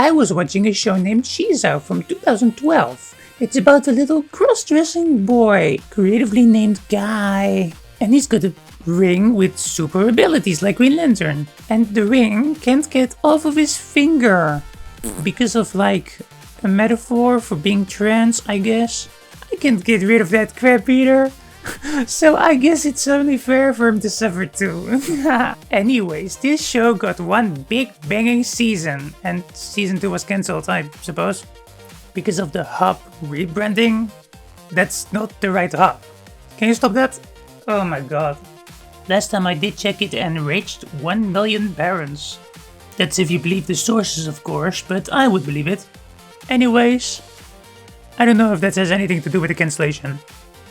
I was watching a show named Shezow from 2012. It's about a little cross-dressing boy, creatively named Guy. And he's got a ring with super abilities like Green Lantern. And the ring can't get off of his finger. Because of like a metaphor for being trans, I guess. I can't get rid of that crap either. So I guess it's only fair for him to suffer too. Anyways, this show got one big banging season, and season 2 was cancelled, I suppose, because of the hub rebranding. That's not the right hub. Can you stop that? Oh my god. Last time I did check it and reached 1 million barons. That's if you believe the sources, of course, but I would believe it. Anyways, I don't know if that has anything to do with the cancellation.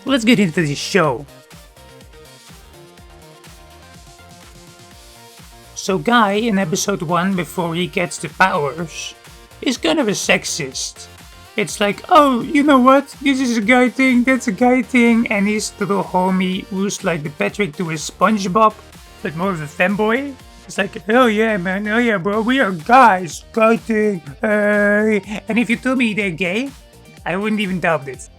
Let's get into this show. So Guy in episode 1, before he gets the powers, is kind of a sexist. It's like, oh, you know what, this is a guy thing, that's a guy thing, and his little homie who's like the Patrick to his SpongeBob, but more of a fanboy. It's like, hell yeah man, hell yeah bro, we are guys, guy thing, and if you told me they're gay, I wouldn't even doubt it.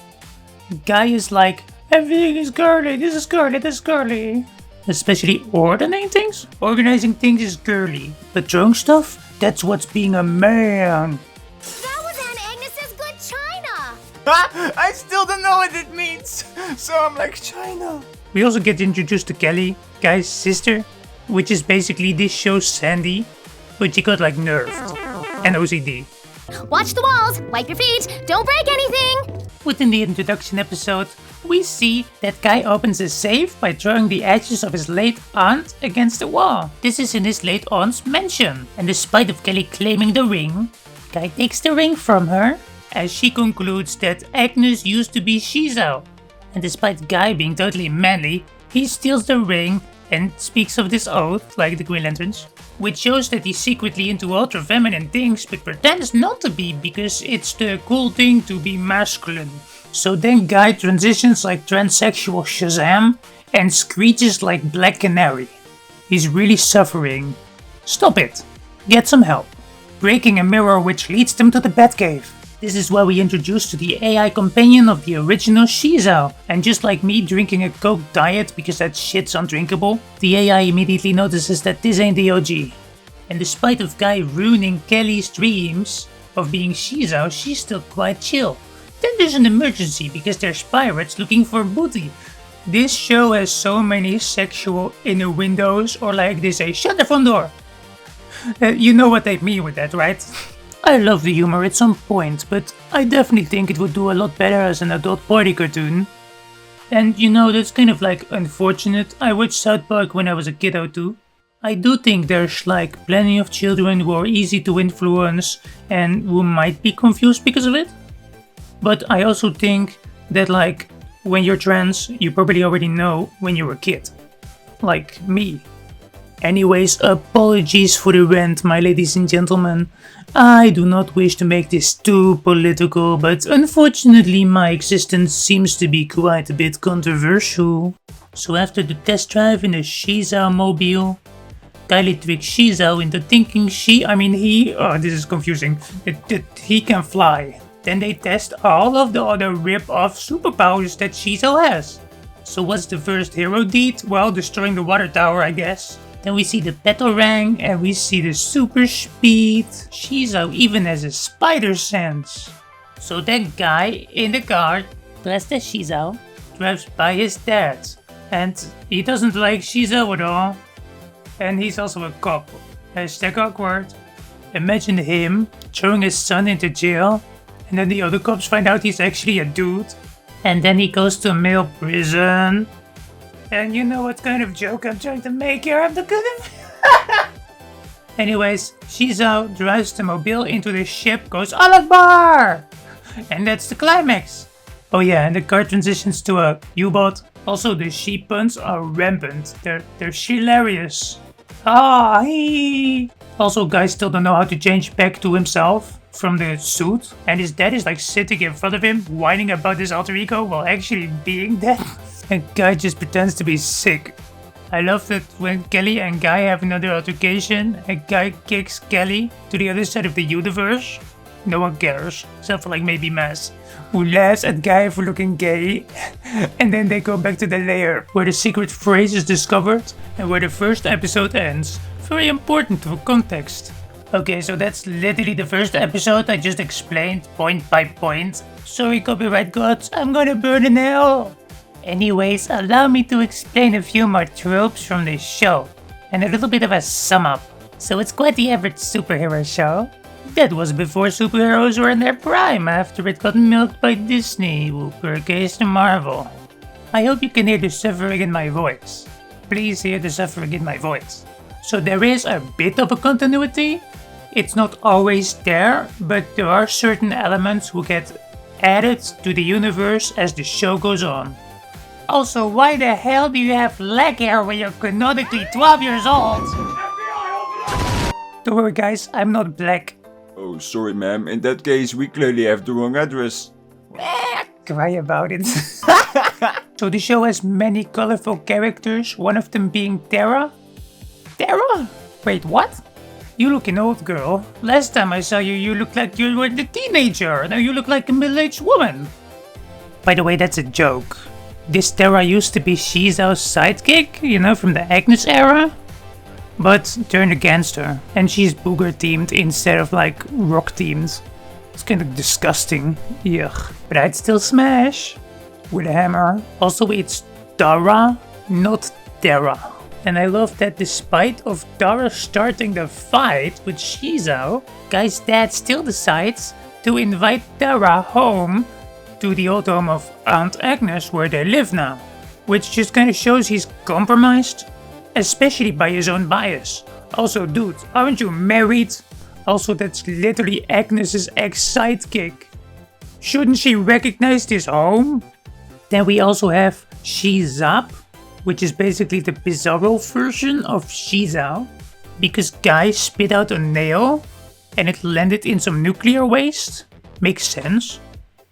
Guy is like, everything is girly, this is girly, this is girly. Especially organizing things is girly, but throwing stuff, that's what's being a man. That was Aunt Agnes's good china! I still don't know what it means, so I'm like, China. We also get introduced to Kelly, Guy's sister, which is basically this show's Sandy, but she got like nerfed and OCD. Watch the walls, wipe your feet, don't break anything! Within the introduction episode, we see that Guy opens a safe by throwing the ashes of his late aunt against the wall. This is in his late aunt's mansion, and despite of Kelly claiming the ring, Guy takes the ring from her, as she concludes that Agnes used to be Shezow. And despite Guy being totally manly, he steals the ring and speaks of this oath, like the Green Lanterns, which shows that he's secretly into ultra feminine things but pretends not to be because it's the cool thing to be masculine. So then Guy transitions like transsexual Shazam and screeches like Black Canary. He's really suffering. Stop it. Get some help. Breaking a mirror which leads them to the Batcave. This is where we introduced to the AI companion of the original Shezow, and just like me drinking a Coke Diet because that shit's undrinkable, the AI immediately notices that this ain't the OG. And despite of Guy ruining Kelly's dreams of being Shezow, she's still quite chill. Then there's an emergency because there's pirates looking for booty. This show has so many sexual innuendos, or like they say, shut the front door. You know what I mean with that, right? I love the humor, it's on point, but I definitely think it would do a lot better as an adult party cartoon. And you know, that's kind of like unfortunate. I watched South Park when I was a kiddo too. I do think there's like plenty of children who are easy to influence and who might be confused because of it. But I also think that like when you're trans, you probably already know when you were a kid. Like me. Anyways, apologies for the rant, my ladies and gentlemen. I do not wish to make this too political, but unfortunately my existence seems to be quite a bit controversial. So after the test drive in the Shezow mobile, Kylie tricks Shezow into thinking this is confusing, that he can fly. Then they test all of the other rip-off superpowers that Shezow has. So what's the first hero deed? Well, destroying the water tower, I guess. Then we see the Batarang and we see the super speed. Shezow even has a spider sense. So that guy in the car, dressed as Shezow, drives by his dad. And he doesn't like Shezow at all. And he's also a cop. Hashtag awkward. Imagine him throwing his son into jail. And then the other cops find out he's actually a dude. And then he goes to a male prison. And you know what kind of joke I'm trying to make here? I'm the good of... Anyways, Shezow drives the mobile into the ship, goes Allah Akbar! And that's the climax. Oh yeah, and the car transitions to a U-boat. Also, the she puns are rampant. They're hilarious. Ah, hee. Also, guys still don't know how to change back to himself from the suit. And his dad is like sitting in front of him, whining about his alter ego while actually being dead. And guy just pretends to be sick. I love that when Kelly and Guy have another altercation, and Guy kicks Kelly to the other side of the universe. No one cares, except for like maybe Maz, who laughs at Guy for looking gay. And then they go back to the lair, where the secret phrase is discovered, and where the first episode ends. Very important for context. Okay, so that's literally the first episode I just explained point by point. Sorry copyright gods, I'm gonna burn in hell. Anyways, allow me to explain a few more tropes from this show, and a little bit of a sum up. So it's quite the average superhero show. That was before superheroes were in their prime, after it got milked by Disney, who purchased Marvel. I hope you can hear the suffering in my voice. Please hear the suffering in my voice. So there is a bit of a continuity. It's not always there, but there are certain elements who get added to the universe as the show goes on. Also, why the hell do you have leg hair when you're canonically 12 years old? Don't worry guys, I'm not black. Oh, sorry ma'am. In that case, we clearly have the wrong address. Cry about it. So the show has many colorful characters, one of them being Tara. Tara? Wait, what? You looking old, girl. Last time I saw you, you looked like you were a teenager. Now you look like a middle-aged woman. By the way, that's a joke. This Tara used to be Shezow's sidekick, you know, from the Agnes era. But turned against her, and she's booger themed instead of like rock themed. It's kind of disgusting. Yuck. But I'd still smash with a hammer. Also, it's Tara, not Tara. And I love that despite of Tara starting the fight with Shezow, Guy's dad still decides to invite Tara home to the old home of Aunt Agnes where they live now. Which just kind of shows he's compromised, especially by his own bias. Also, dude, aren't you married? Also, that's literally Agnes's ex-sidekick. Shouldn't she recognize this home? Then we also have Shezow, which is basically the bizarro version of Shezow, because Guy spit out a nail and it landed in some nuclear waste. Makes sense,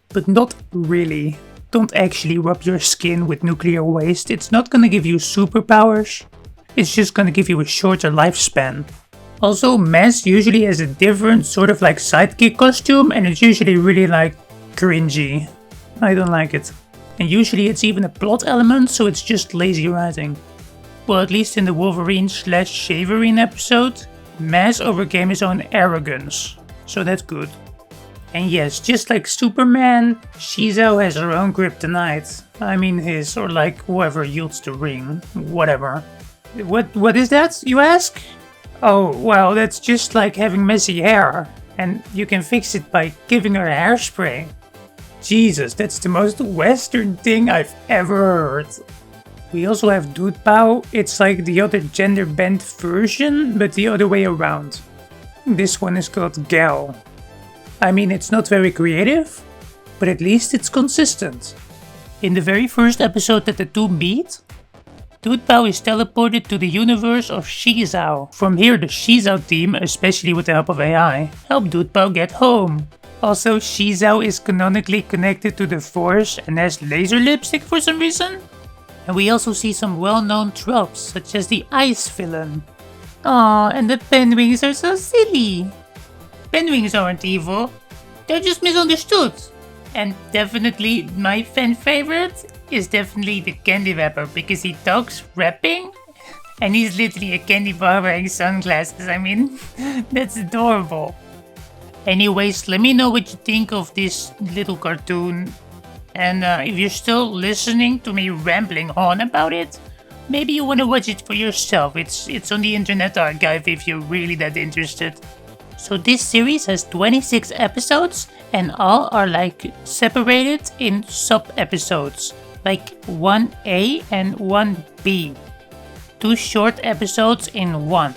but not really. Don't actually rub your skin with nuclear waste, it's not gonna give you superpowers, it's just gonna give you a shorter lifespan. Also, Maz usually has a different sort of like sidekick costume and it's usually really like cringy. I don't like it. And usually it's even a plot element, so it's just lazy writing. Well, at least in the Wolverine/Shaverine episode, Maz overcame his own arrogance, so that's good. And yes, just like Superman, Shezow has her own kryptonite. I mean his, or like whoever yields the ring, whatever. What is that, you ask? Oh, well, that's just like having messy hair, and you can fix it by giving her hairspray. Jesus, that's the most Western thing I've ever heard. We also have Dude Pow. It's like the other gender bent version, but the other way around. This one is called Gal. I mean, it's not very creative, but at least it's consistent. In the very first episode that the two meet, Dude Pow is teleported to the universe of Shezow. From here, the Shezow team, especially with the help of AI, help Dude Pow get home. Also, Shezow is canonically connected to the Force and has laser lipstick for some reason. And we also see some well-known tropes, such as the ice villain. Aww, and the penguins are so silly. Penguins aren't evil, they're just misunderstood. And definitely my fan favorite is definitely the candy wrapper, because he talks rapping and he's literally a candy bar wearing sunglasses. I mean, that's adorable. Anyways, let me know what you think of this little cartoon. And if you're still listening to me rambling on about it, maybe you want to watch it for yourself. It's on the Internet Archive if you're really that interested. So this series has 26 episodes and all are like separated in sub-episodes, like 1A and 1B. 2 short episodes in one.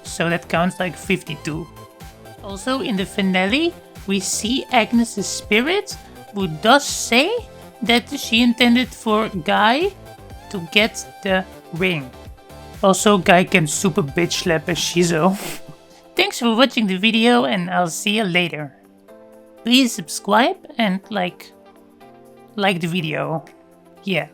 So that counts like 52. Also in the finale, we see Agnes' spirit, who does say that she intended for Guy to get the ring. Also, Guy can super bitch slap a Shezow. Thanks for watching the video and I'll see you later. Please subscribe and like the video. Yeah.